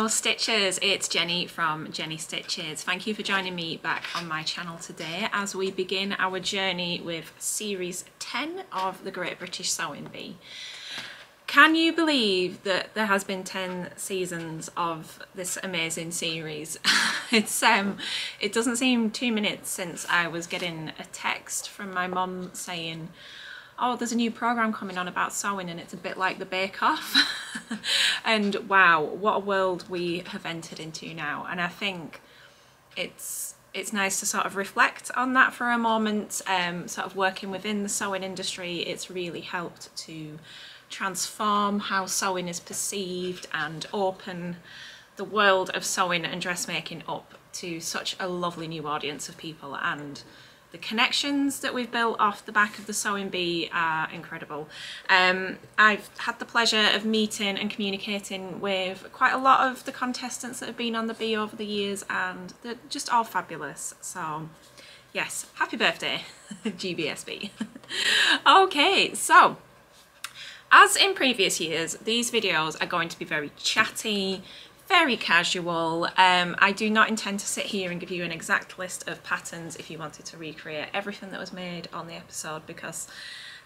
Hello Stitchers, it's Jenny from Jenny Stitches. Thank you for joining me back on my channel today as we begin our journey with series 10 of the Great British Sewing Bee. Can you believe that there has been 10 seasons of this amazing series? It doesn't seem 2 minutes since I was getting a text from my mum saying, oh, there's a new programme coming on about sewing and it's a bit like the Bake Off. And wow, what a world we have entered into now. And I think it's nice to sort of reflect on that for a moment. Sort of working within the sewing industry, it's really helped to transform how sewing is perceived and open the world of sewing and dressmaking up to such a lovely new audience of people, and the connections that we've built off the back of the Sewing Bee are incredible. I've had the pleasure of meeting and communicating with quite a lot of the contestants that have been on the Bee over the years, and they're just all fabulous. So yes, happy birthday GBSB. Okay, so as in previous years, these videos are going to be very chatty, very casual. I do not intend to sit here and give you an exact list of patterns if you wanted to recreate everything that was made on the episode, because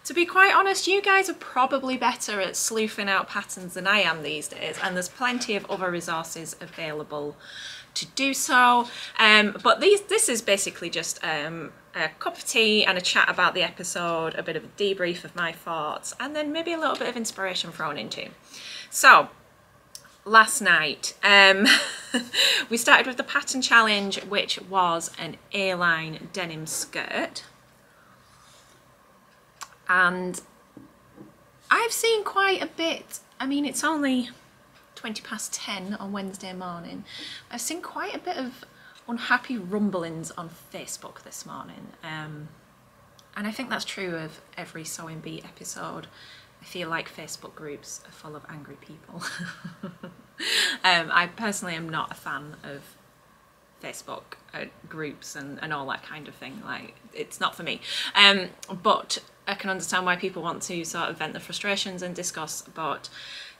to be quite honest, you guys are probably better at sleuthing out patterns than I am these days, and there's plenty of other resources available to do so. But this is basically just a cup of tea and a chat about the episode, a bit of a debrief of my thoughts, and then maybe a little bit of inspiration thrown in too. So last night we started with the pattern challenge, which was an A-line denim skirt, and I've seen quite a bit. I mean, it's only 20 past 10 on Wednesday morning. I've seen quite a bit of unhappy rumblings on Facebook this morning, and I think that's true of every Sewing Bee episode. I feel like Facebook groups are full of angry people. I personally am not a fan of Facebook groups and all that kind of thing. Like, it's not for me. But I can understand why people want to sort of vent their frustrations and discuss. But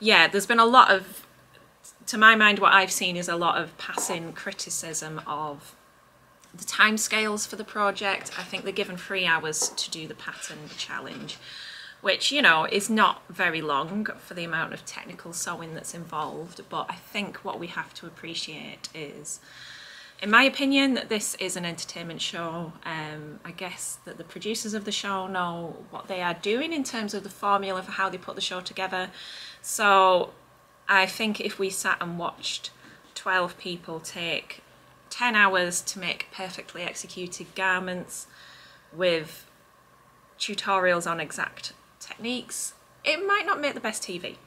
yeah, there's been a lot of, to my mind, what I've seen is a lot of passing criticism of the timescales for the project. I think they're given 3 hours to do the pattern challenge, which, you know, is not very long for the amount of technical sewing that's involved. But I think what we have to appreciate is, in my opinion, that this is an entertainment show. I guess that the producers of the show know what they are doing in terms of the formula for how they put the show together. So I think if we sat and watched 12 people take 10 hours to make perfectly executed garments with tutorials on exact techniques, it might not make the best TV.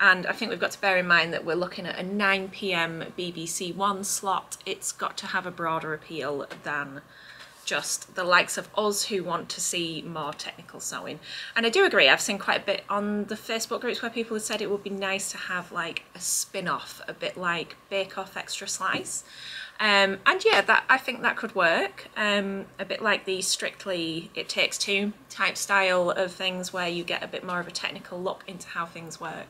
And I think we've got to bear in mind that we're looking at a 9 PM BBC One slot. It's got to have a broader appeal than just the likes of us who want to see more technical sewing. And I do agree, I've seen quite a bit on the Facebook groups where people have said it would be nice to have like a spin-off, a bit like Bake Off Extra Slice. And yeah, I think that could work. A bit like the Strictly It Takes Two type style of things, where you get a bit more of a technical look into how things work.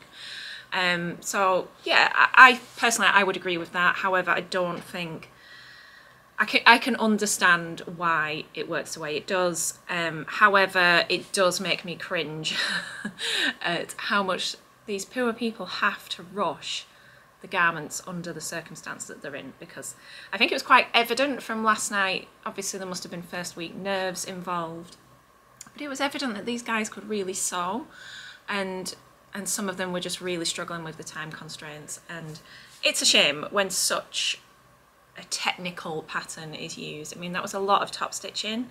So yeah, I personally, I would agree with that. However, I don't think, I can understand why it works the way it does. However, it does make me cringe at how much these poor people have to rush the garments under the circumstance that they're in, because I think it was quite evident from last night. Obviously there must have been first week nerves involved, but it was evident that these guys could really sew, and some of them were just really struggling with the time constraints. And it's a shame when such a technical pattern is used. I mean, that was a lot of top stitching.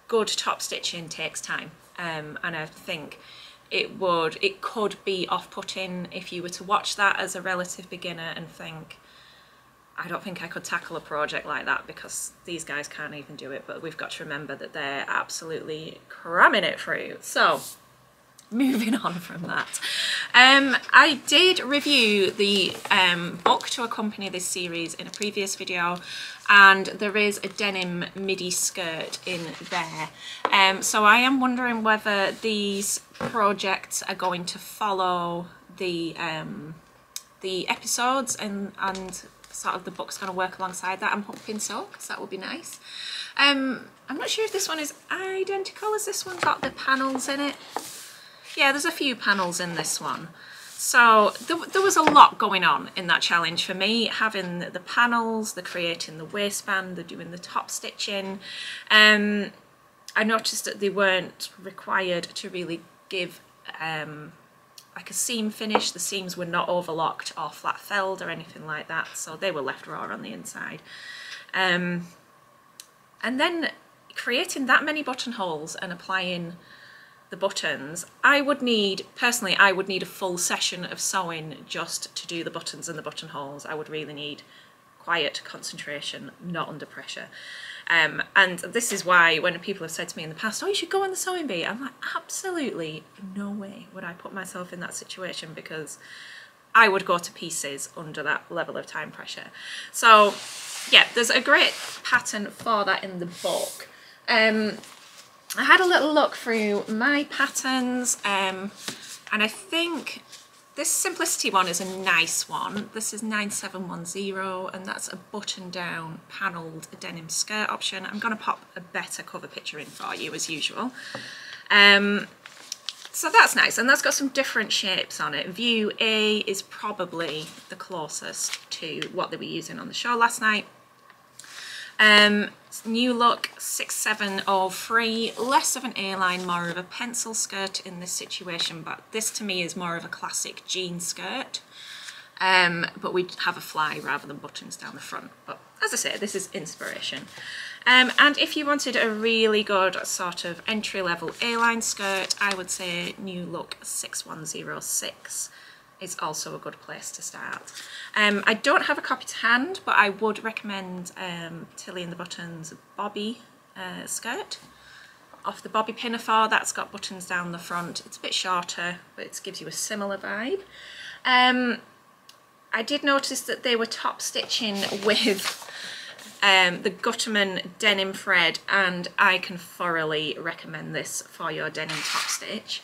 Good top stitching takes time, and I think it could be off-putting if you were to watch that as a relative beginner and think, I don't think I could tackle a project like that, because these guys can't even do it. But we've got to remember that they're absolutely cramming it through. So moving on from that, I did review the book to accompany this series in a previous video, and there is a denim midi skirt in there. So I am wondering whether these projects are going to follow the the episodes and sort of the book's going to work alongside that and pumpkin sock, so that would be nice. I'm not sure if this one is identical. Has this one got the panels in it? Yeah, there's a few panels in this one. So there was a lot going on in that challenge for me, having the panels, the creating the waistband, the doing the top stitching. I noticed that they weren't required to really give like a seam finish. The seams were not overlocked or flat felled or anything like that, so they were left raw on the inside. And then creating that many buttonholes and applying the buttons, I would need a full session of sewing just to do the buttons and the buttonholes. I would really need quiet concentration, not under pressure. And this is why when people have said to me in the past, oh, you should go on the sewing bee, I'm like, absolutely no way would I put myself in that situation, because I would go to pieces under that level of time pressure. So yeah, there's a great pattern for that in the book. I had a little look through my patterns, and I think this Simplicity one is a nice one. This is 9710, and that's a button-down panelled denim skirt option. I'm going to pop a better cover picture in for you as usual. So that's nice, and that's got some different shapes on it. View A is probably the closest to what they were using on the show last night. New look 6703, less of an A-line, more of a pencil skirt in this situation, but this to me is more of a classic jean skirt, but we have a fly rather than buttons down the front. But as I say, this is inspiration. And if you wanted a really good sort of entry-level A-line skirt, I would say new look 6106 is also a good place to start. I don't have a copy to hand, but I would recommend Tilly and the Buttons Bobby skirt off the Bobby Pinafore. That's got buttons down the front. It's a bit shorter, but it gives you a similar vibe. I did notice that they were top stitching with the Gutterman denim thread, and I can thoroughly recommend this for your denim top stitch.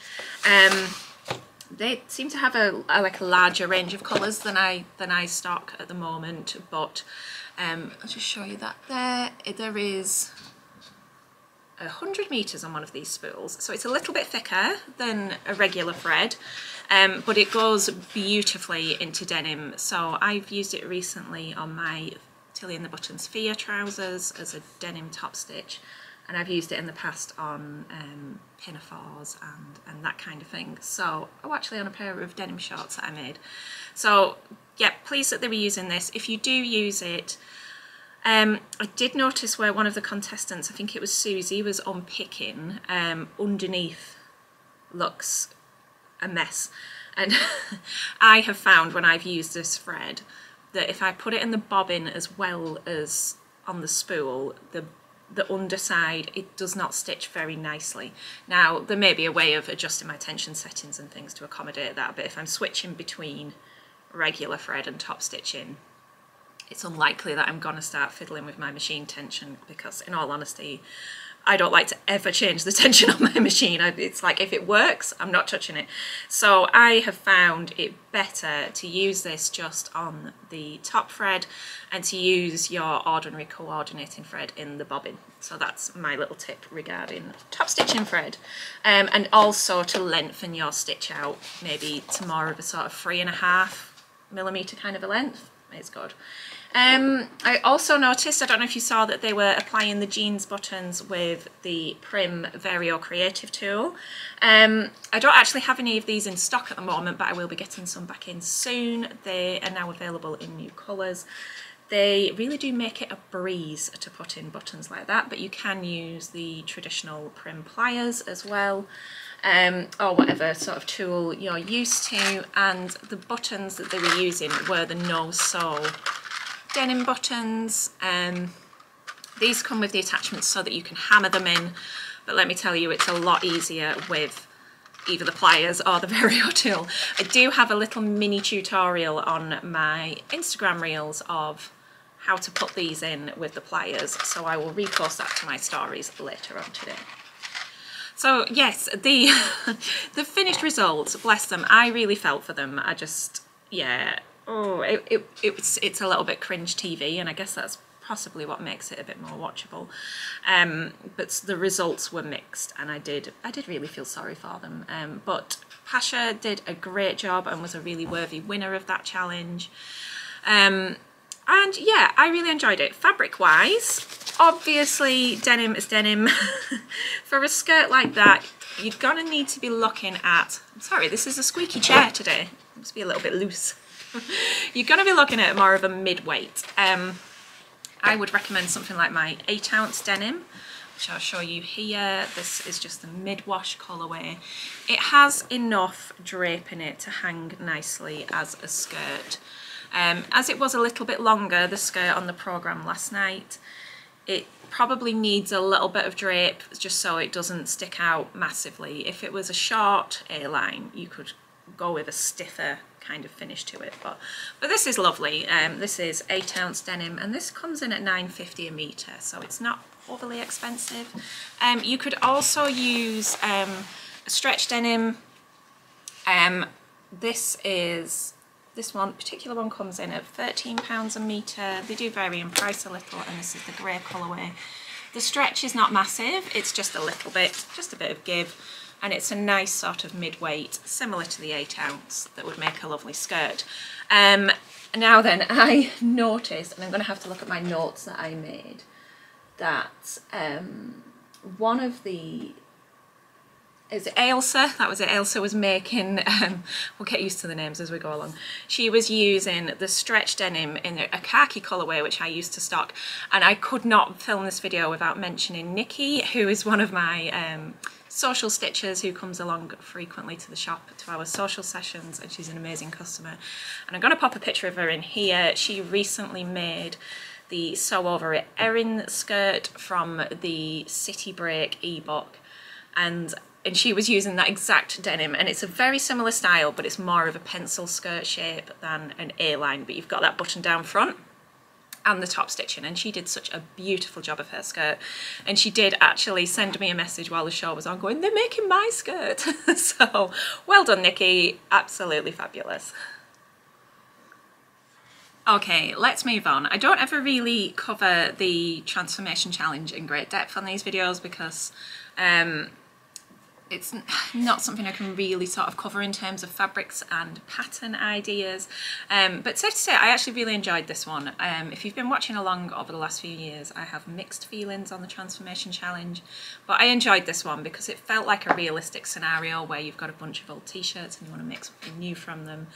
They seem to have like a larger range of colours than I stock at the moment, but I'll just show you that there. There is 100 metres on one of these spools, so it's a little bit thicker than a regular thread, but it goes beautifully into denim. So I've used it recently on my Tilly and the Buttons Fia trousers as a denim top stitch, and I've used it in the past on pinafores and that kind of thing. So, oh, actually on a pair of denim shorts that I made. So yeah, pleased that they were using this. If you do use it, I did notice where one of the contestants, I think it was Susie, was unpicking, underneath looks a mess. And I have found when I've used this thread that if I put it in the bobbin as well as on the spool, the underside, it does not stitch very nicely. Now, there may be a way of adjusting my tension settings and things to accommodate that, but if I'm switching between regular thread and top stitching, it's unlikely that I'm going to start fiddling with my machine tension, because in all honesty, I don't like to ever change the tension on my machine. It's like, if it works, I'm not touching it. So I have found it better to use this just on the top thread and to use your ordinary coordinating thread in the bobbin. So that's my little tip regarding top stitching thread. And also to lengthen your stitch out, maybe to more of a sort of 3.5mm kind of a length. It's good. I also noticed, I don't know if you saw, that they were applying the jeans buttons with the Prim Vario Creative tool. I don't actually have any of these in stock at the moment, but I will be getting some back in soon. They are now available in new colours. They really do make it a breeze to put in buttons like that, but you can use the traditional Prim pliers as well, or whatever sort of tool you're used to. And the buttons that they were using were the no-sew denim buttons. These come with the attachments so that you can hammer them in, but let me tell you, it's a lot easier with either the pliers or the Vario tool. I do have a little mini tutorial on my Instagram reels of how to put these in with the pliers, so I will repost that to my stories later on today. So yes, the finished results, bless them, I really felt for them. I just, yeah, it's a little bit cringe TV, and I guess that's possibly what makes it a bit more watchable. But the results were mixed, and I did really feel sorry for them. But Pasha did a great job and was a really worthy winner of that challenge. And yeah, I really enjoyed it. Fabric wise, obviously denim is denim. For a skirt like that, you're gonna need to be looking at, I'm sorry, this is a squeaky chair today, it must be a little bit loose. You're gonna be looking at more of a mid-weight. I would recommend something like my 8-ounce denim, which I'll show you here. This is just the mid-wash colourway. It has enough drape in it to hang nicely as a skirt. As it was a little bit longer, the skirt on the programme last night, it probably needs a little bit of drape just so it doesn't stick out massively. If it was a short A-line, you could go with a stiffer kind of finish to it, but this is lovely. This is 8-ounce denim, and this comes in at £9.50 a metre, so it's not overly expensive. You could also use a stretch denim. This particular one comes in at £13 a metre. They do vary in price a little, and this is the grey colourway. The stretch is not massive, it's just a little bit, just a bit of give, and it's a nice sort of mid-weight, similar to the 8-ounce, that would make a lovely skirt. Now then, I noticed, and I'm going to have to look at my notes that I made, that one of the, is it Ailsa? That was it. Ailsa was making, we'll get used to the names as we go along. She was using the stretch denim in a khaki colourway, which I used to stock. And I could not film this video without mentioning Nikki, who is one of my social stitchers who comes along frequently to the shop, to our social sessions, and she's an amazing customer. And I'm going to pop a picture of her in here. She recently made the Sew Over It Erin skirt from the City Break ebook. And she was using that exact denim, and it's a very similar style, but it's more of a pencil skirt shape than an A-line, but you've got that button down front and the top stitching, and she did such a beautiful job of her skirt. And she did actually send me a message while the show was on going, they're making my skirt. So well done, Nikki, absolutely fabulous. Okay, let's move on. I don't ever really cover the transformation challenge in great depth on these videos because it's not something I can really sort of cover in terms of fabrics and pattern ideas. But safe to say, I actually really enjoyed this one. If you've been watching along over the last few years, I have mixed feelings on the transformation challenge, but I enjoyed this one because it felt like a realistic scenario where you've got a bunch of old t-shirts and you want to make something new from them.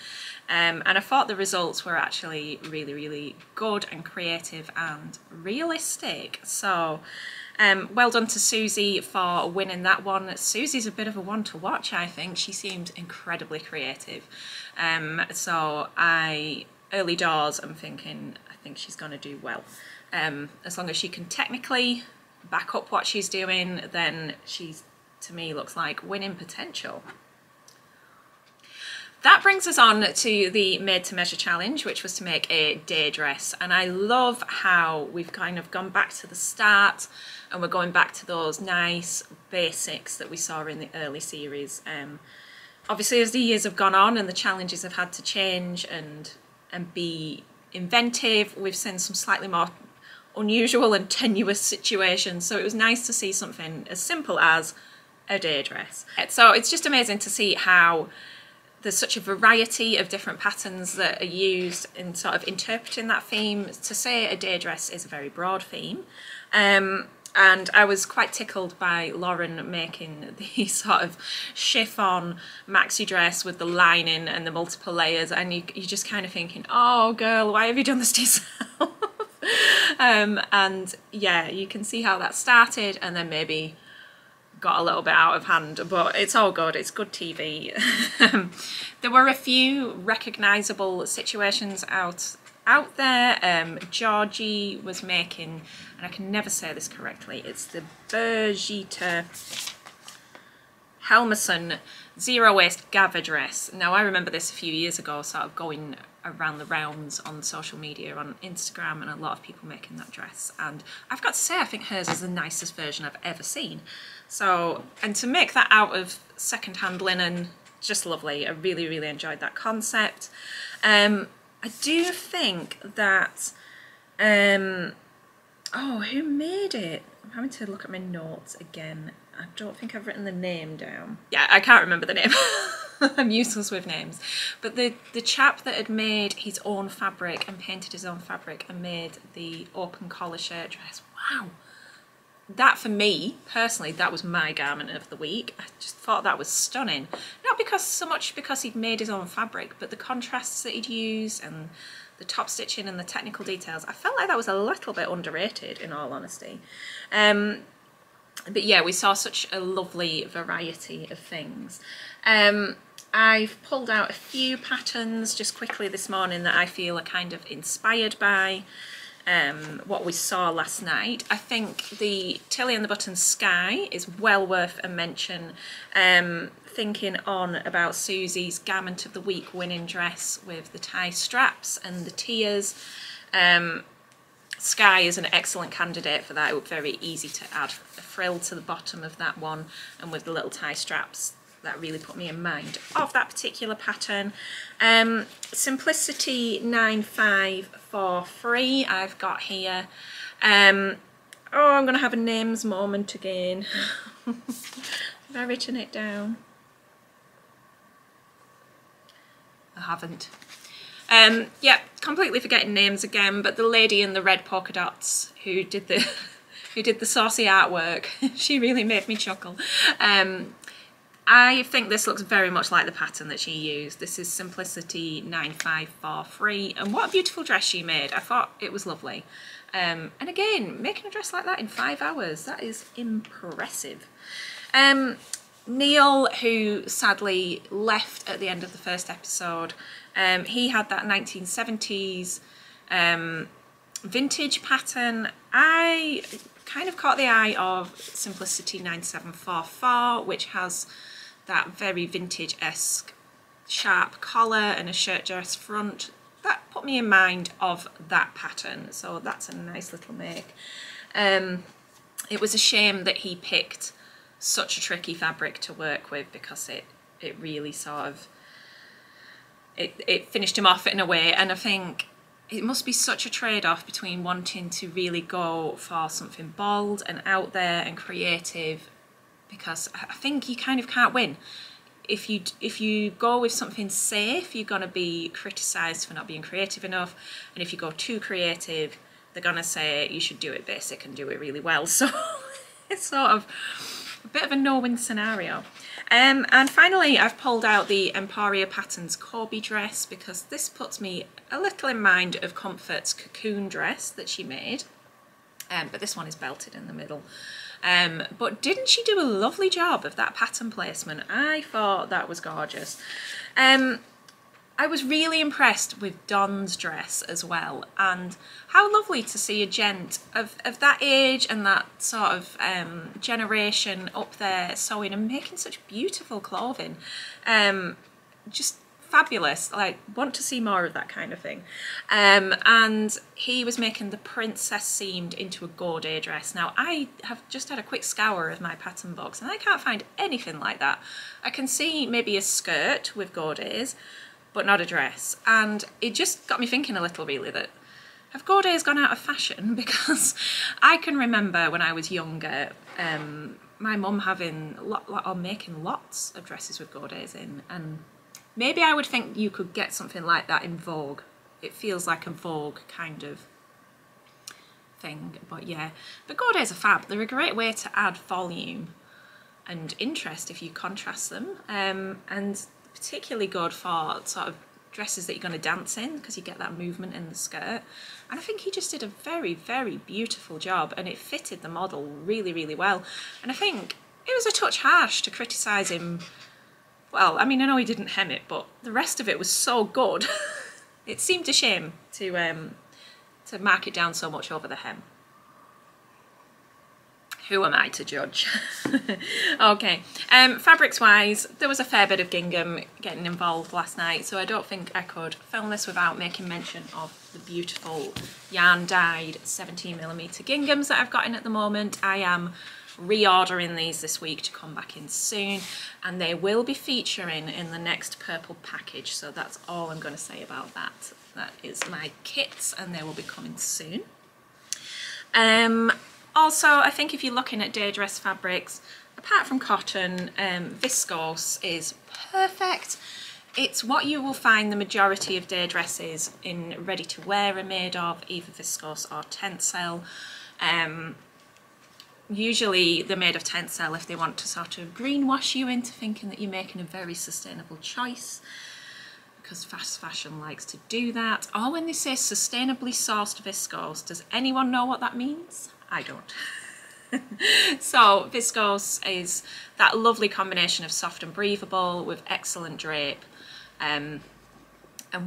And I thought the results were actually really, really good and creative and realistic. So well done to Susie for winning that one. Susie's a bit of a one to watch, I think. She seemed incredibly creative. So early doors, I'm thinking, I think she's going to do well. As long as she can technically back up what she's doing, then she's, to me, looks like winning potential. That brings us on to the made to measure challenge, which was to make a day dress. And I love how we've kind of gone back to the start and we're going back to those nice basics that we saw in the early series. Obviously, as the years have gone on and the challenges have had to change and be inventive, we've seen some slightly more unusual and tenuous situations. So it was nice to see something as simple as a day dress. So it's just amazing to see how there's such a variety of different patterns that are used in sort of interpreting that theme. To say a day dress is a very broad theme. And I was quite tickled by Lauren making the sort of chiffon maxi dress with the lining and the multiple layers, and you're just kind of thinking, oh girl, why have you done this to yourself? And yeah, you can see how that started and then maybe got a little bit out of hand, but it's all good. It's good TV. There were a few recognisable situations out there. Georgie was making, and I can never say this correctly, it's the Birgitta Helmerson zero waist gather dress. Now I remember this a few years ago, sort of going around the rounds on social media, on Instagram, and a lot of people making that dress, and I've got to say I think hers is the nicest version I've ever seen. So, and to make that out of second-hand linen, just lovely. I really, really enjoyed that concept. I do think that, oh, who made it? I'm having to look at my notes again. I don't think I've written the name down. Yeah, I can't remember the name. I'm useless with names. But the chap that had made his own fabric and painted his own fabric and made the open collar shirt dress, wow. That, for me, personally, that was my garment of the week. I just thought that was stunning. Not because so much because he'd made his own fabric, but the contrasts that he'd used and the top stitching and the technical details. I felt like that was a little bit underrated, in all honesty. But yeah, we saw such a lovely variety of things. I've pulled out a few patterns just quickly this morning that I feel are kind of inspired by what we saw last night. I think the Tilly and the Buttons Sky is well worth a mention. Thinking on about Susie's Garment of the Week winning dress with the tie straps and the tiers. Sky is an excellent candidate for that. It would be very easy to add a frill to the bottom of that one, and with the little tie straps, that really put me in mind of that particular pattern. Simplicity 9543 I've got here. Oh, I'm going to have a names moment again. Have I written it down? I haven't. Yeah, completely forgetting names again, but the lady in the red polka dots who did the saucy artwork, she really made me chuckle. I think this looks very much like the pattern that she used. This is Simplicity 9543, and what a beautiful dress she made. I thought it was lovely. And again, making a dress like that in 5 hours, that is impressive. Neil, who sadly left at the end of the first episode, he had that 1970s vintage pattern. I kind of caught the eye of Simplicity 9744, which has that very vintage-esque sharp collar and a shirt dress front. That put me in mind of that pattern, so that's a nice little make. It was a shame that he picked such a tricky fabric to work with, because it really sort of it finished him off in a way, and I think it must be such a trade-off between wanting to really go for something bold and out there and creative, because I think you kind of can't win. If you go with something safe, you're going to be criticised for not being creative enough, and if you go too creative, they're going to say you should do it basic and do it really well. So it's sort of a bit of a no-win scenario. And finally, I've pulled out the Emporia Patterns Corby dress, because this puts me a little in mind of Comfort's cocoon dress that she made. But this one is belted in the middle. But didn't she do a lovely job of that pattern placement? I thought that was gorgeous. I was really impressed with Don's dress as well, and how lovely to see a gent of that age and that sort of generation up there sewing and making such beautiful clothing. Just fabulous. Like, want to see more of that kind of thing. And he was making the princess seamed into a Gaudet dress. Now, I have just had a quick scour of my pattern box and I can't find anything like that. I can see maybe a skirt with Gaudets, but not a dress. And it just got me thinking a little, really, that have Gaudets gone out of fashion? Because I can remember when I was younger, my mum having making lots of dresses with Gaudets in, and maybe I would think you could get something like that in Vogue. It feels like a Vogue kind of thing, but yeah. But Gaudets are fab. They're a great way to add volume and interest if you contrast them, and particularly good for sort of dresses that you're going to dance in, because you get that movement in the skirt. And I think he just did a very, very beautiful job, and it fitted the model really, really well. And I think it was a touch harsh to criticise him. Well, I mean, I know he didn't hem it, but the rest of it was so good. It seemed a shame to mark it down so much over the hem. Who am I to judge? Okay, fabrics wise, there was a fair bit of gingham getting involved last night, so I don't think I could film this without making mention of the beautiful yarn dyed 17mm ginghams that I've got in at the moment. I am reordering these this week to come back in soon, and they will be featuring in the next purple package, so that's all I'm going to say about that that is my kits, and they will be coming soon. Also, I think if you're looking at day dress fabrics, apart from cotton, viscose is perfect. It's what you will find the majority of day dresses in ready to wear are made of, either viscose or tencel. Usually they're made of tencel if they want to sort of greenwash you into thinking that you're making a very sustainable choice, because fast fashion likes to do that. Or when they say sustainably sourced viscose, does anyone know what that means? I don't. So viscose is that lovely combination of soft and breathable with excellent drape, and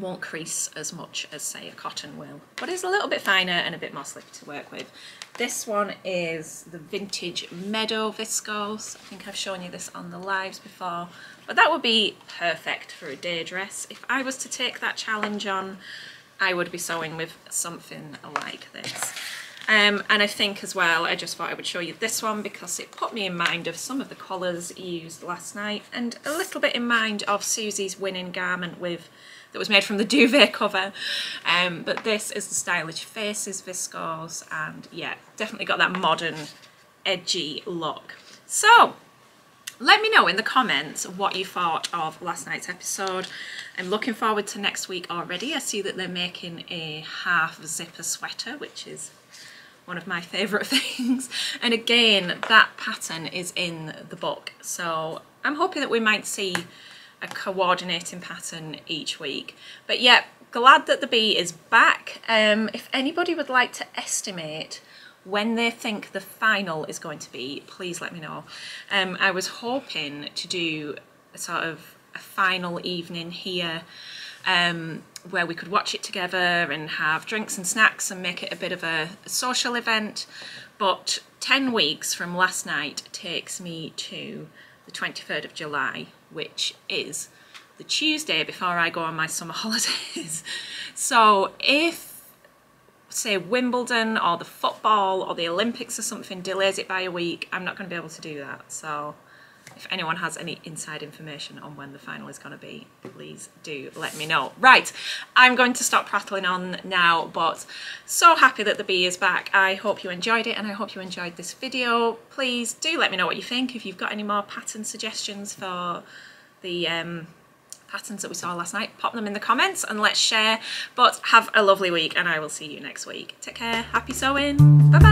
won't crease as much as, say, a cotton will, but is a little bit finer and a bit more slippy to work with. This one is the Vintage Meadow viscose. I think I've shown you this on the lives before, but that would be perfect for a day dress. If I was to take that challenge on, I would be sewing with something like this. And I think as well, I just thought I would show you this one because it put me in mind of some of the colours used last night, and a little bit in mind of Susie's winning garment that was made from the duvet cover. But this is the Stylish Faces viscose, and yeah, definitely got that modern, edgy look. So let me know in the comments what you thought of last night's episode. I'm looking forward to next week already. I see that they're making a half zipper sweater, which is one of my favourite things. And again, that pattern is in the book. So I'm hoping that we might see a coordinating pattern each week. But yeah, glad that the bee is back. If anybody would like to estimate when they think the final is going to be, please let me know. I was hoping to do a sort of a final evening here, where we could watch it together and have drinks and snacks and make it a bit of a social event, but 10 weeks from last night takes me to the 23rd of July, which is the Tuesday before I go on my summer holidays. So if, say, Wimbledon or the football or the Olympics or something delays it by a week, I'm not going to be able to do that. So if anyone has any inside information on when the final is going to be, please do let me know. Right, I'm going to stop prattling on now, but so happy that the bee is back. I hope you enjoyed it, and I hope you enjoyed this video. Please do let me know what you think. If you've got any more pattern suggestions for the patterns that we saw last night, pop them in the comments and let's share. But have a lovely week, and I will see you next week. Take care, happy sewing, bye bye.